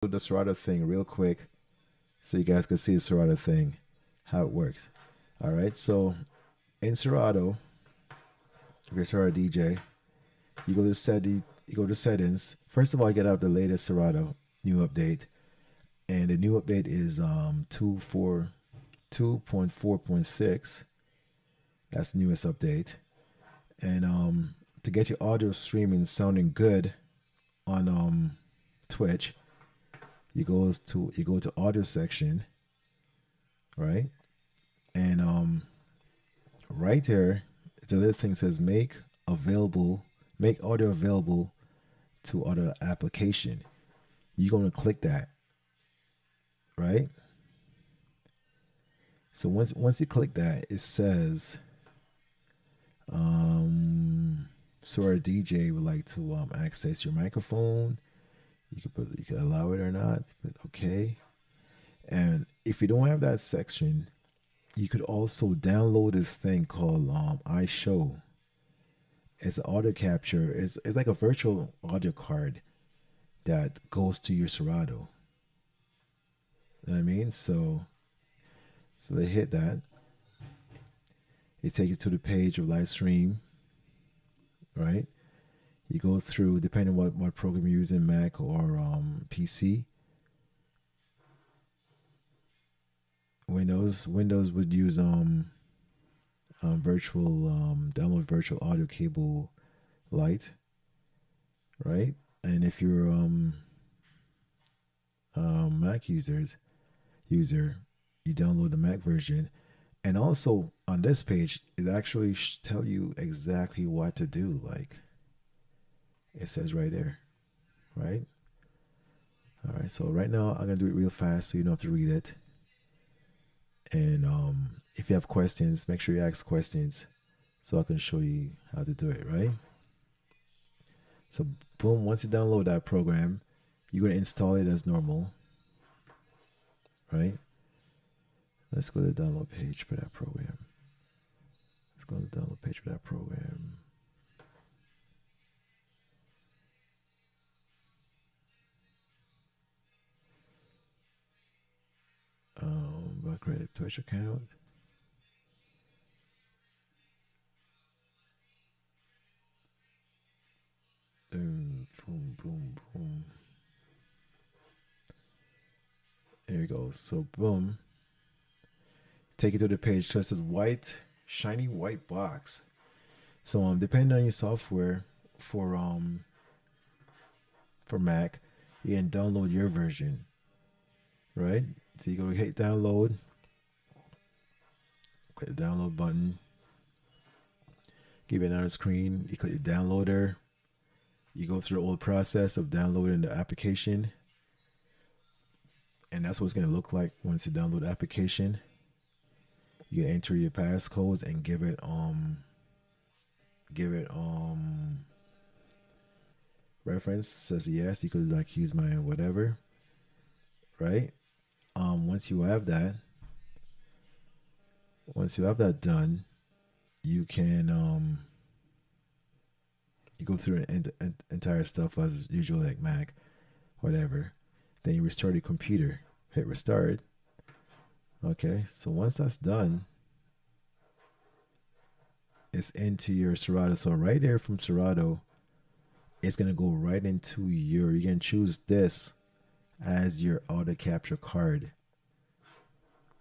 do the Serato thing real quick so you guys can see the Serato thing, how it works. All right, so in Serato, if you're Serato DJ, you go to settings. First of all, you get out the latest Serato new update, and the new update is 2.4.6. That's the newest update. And to get your audio streaming sounding good on Twitch, you go to audio section, right? And right here, the little thing says make audio available to other application. You're gonna click that, right? So once you click that, it says, so our DJ would like to access your microphone. You could allow it or not. But okay. And if you don't have that section, you could also download this thing called iShow. It's an audio capture. It's like a virtual audio card that goes to your Serato. You know what I mean? So they hit that. It takes you to the page of live stream, right? You go through, depending on what program you're using, Mac or PC. Windows would use download virtual audio cable light, right? And if you're Mac user, you download the Mac version. And also on this page, it actually tell you exactly what to do. Like it says right there, right? All right. So right now I'm gonna do it real fast, so you don't have to read it. And if you have questions, make sure you ask questions, so I can show you how to do it. Right. So boom. Once you download that program, you're gonna install it as normal. Right. Let's go to the download page for that program. Let's go to the download page for that program. I create a Twitch account. Boom, boom, boom, boom. There you go. So boom. Take it to the page. So it says shiny white box. So depending on your software for Mac, you can download your version. Right? So you go hit download. Click the download button. Give it another screen. You click the downloader. You go through the whole process of downloading the application. And that's what it's going to look like once you download the application. You can enter your passcodes and give it reference. Says yes, you could like use my whatever. Right? Once you have that done, you can you go through an entire stuff as usual, like Mac, whatever. Then you restart your computer. Hit restart. Okay, so once that's done, it's into your Serato. So right there from Serato, it's gonna go right into you can choose this as your audio capture card.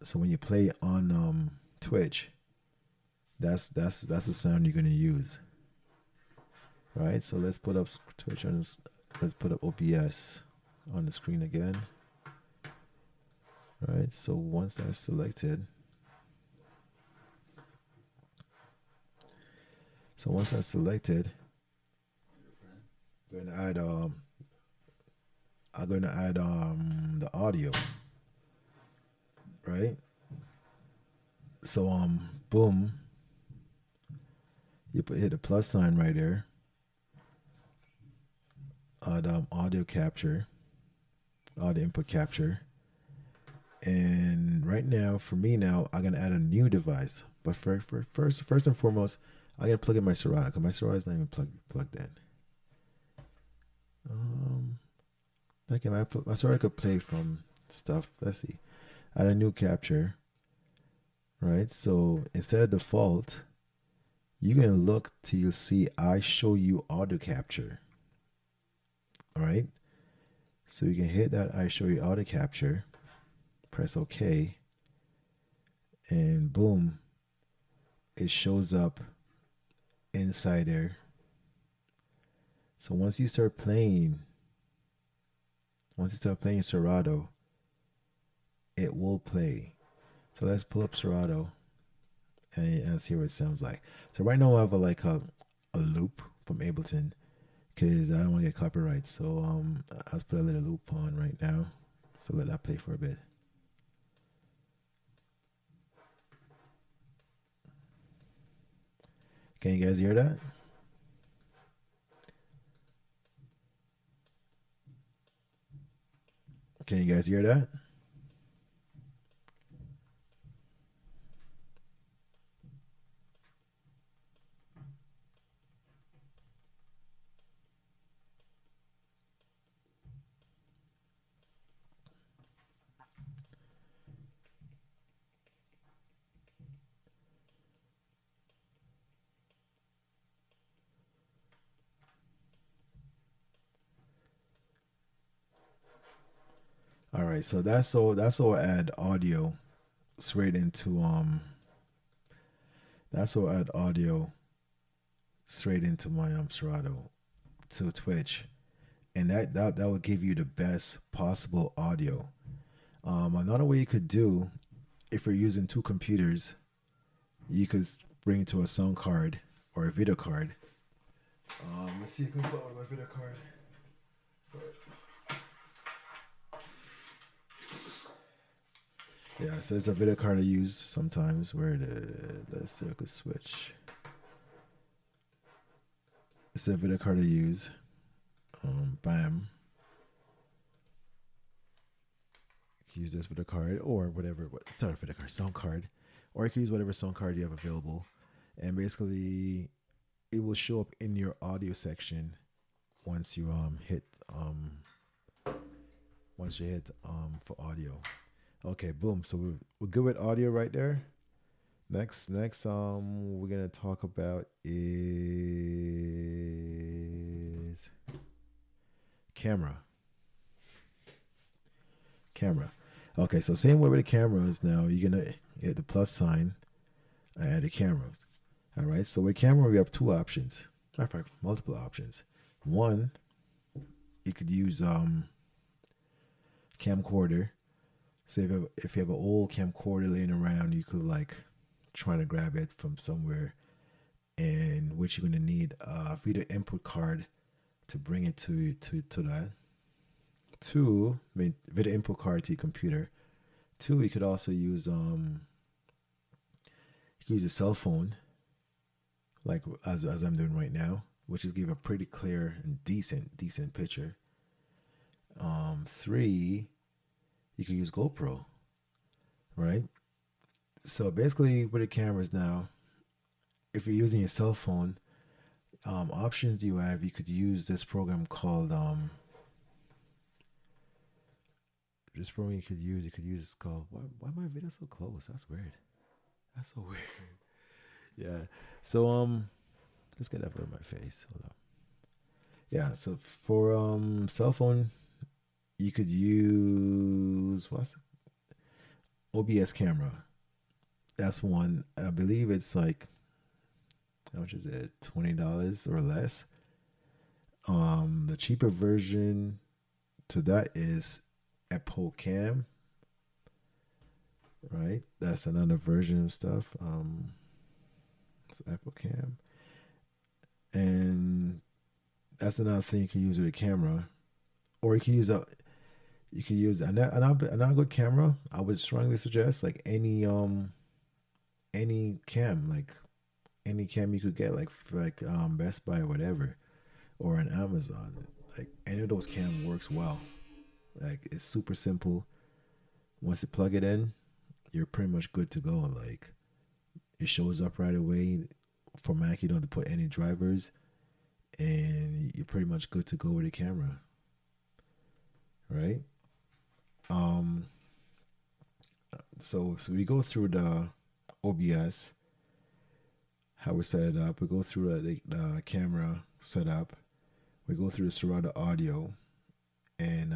So when you play on Twitch, that's the sound you're gonna use. Right? So let's put up Twitch on this. Let's put up OBS on the screen again. Right? So once that's selected, I'm gonna add the audio. Right? So boom, you hit the plus sign right there. The audio capture, audio input capture. And right now, for me now, I'm gonna add a new device. But first and foremost, I'm gonna plug in my Serato because my Serato is not even plugged in. Like I sort of could play from stuff. Let's see. Add a new capture, right? So instead of default, you can look till you see I show you auto capture. All right. So you can hit that I show you auto capture, press OK, and boom, it shows up inside there. So once you start playing Serato, it will play. So let's pull up Serato and see what it sounds like. So right now I have a loop from Ableton because I don't want to get copyright. So I'll put a little loop on right now. So let that play for a bit. Can you guys hear that? Can you guys hear that? All right, so that's all add audio straight into that's all add audio straight into my Serato to Twitch, and that will give you the best possible audio. Another way you could do, if you're using two computers, you could bring it to a sound card or a video card. Let's see if I can find my video card. Sorry. Yeah, so it's a video card I use sometimes where let's see if I could switch. It's a video card I use. Bam. Use this video card or whatever. Sorry, video card, sound card, or you can use whatever sound card you have available, and basically it will show up in your audio section once you hit for audio. Okay, boom. So we're good with audio right there. Next, we're gonna talk about is camera. Camera. Okay, so same way with the cameras. Now you're gonna hit the plus sign, add the cameras. All right. So with camera, we have two options. Matter of fact, multiple options. One, you could use camcorder. So if you have an old camcorder laying around, you could like try to grab it from somewhere, and which you're gonna need a video input card to bring it to that. Two, I mean, video input card to your computer. Two, you could also use a cell phone, like as I'm doing right now, which is give a pretty clear and decent picture. Three, you can use GoPro, right? So basically, with the cameras now, if you're using your cell phone, options you have, you could use this program called this program you could use is called why my video so close? That's weird. That's so weird. Yeah. So let's get that out of my face. Hold up. Yeah, so for cell phone, you could use what's OBS camera. That's one. I believe it's like how much is it? $20 or less. The cheaper version to that is Apple Cam. Right? That's another version of stuff. It's Apple Cam. And that's another thing you can use with a camera. Or you can use another good camera. I would strongly suggest like any cam, like any cam you could get like Best Buy or whatever, or on Amazon. Like any of those cam works well. Like it's super simple. Once you plug it in, you're pretty much good to go. Like it shows up right away. For Mac, you don't have to put any drivers, and you're pretty much good to go with the camera. right? Um, so we go through the OBS, how we set it up. We go through the camera setup. We go through the Serato audio and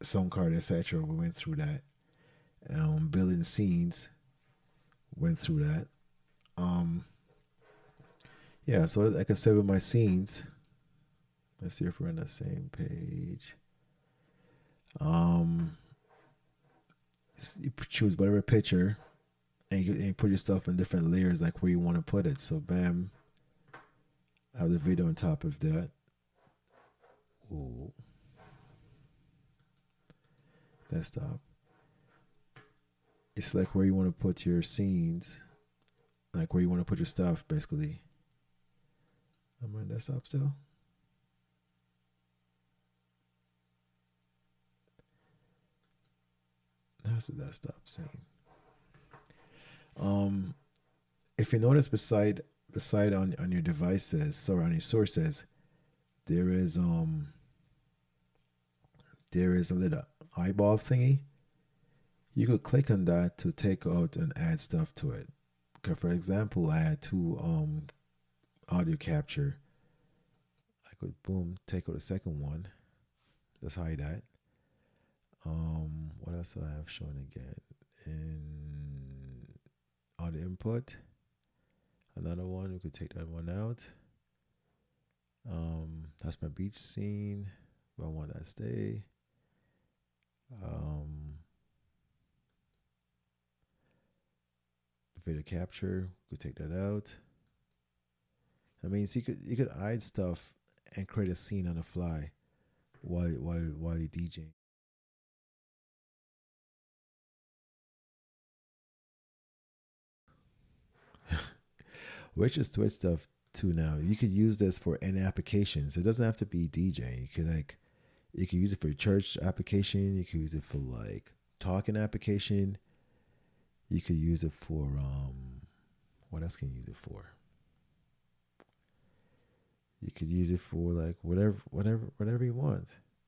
sound card, etc. We went through that. Building scenes, went through that. Um, yeah, so like I said with my scenes, let's see if we're on the same page. Um, you choose whatever picture and you put your stuff in different layers, like where you want to put it. So, bam, I have the video on top of that. Ooh, desktop. It's like where you want to put your scenes, like where you want to put your stuff, basically. I'm on desktop still. That's the desktop scene. Um, if you notice beside on your devices, so on your sources, there is um there is a little eyeball thingy. You could click on that to take out and add stuff to it. Okay, for example, I had two audio capture. I could boom take out the second one. Just hide that. What else do I have shown again? In audio input, another one. We could take that one out. That's my beach scene. But I want that to stay. Um, video capture. We could take that out. I mean, so you could hide stuff and create a scene on the fly while you DJing. Which is Twitch stuff too now. You could use this for any applications. It doesn't have to be DJ. You could use it for your church application. You could use it for like talking application. You could use it for what else can you use it for? You could use it for like whatever you want.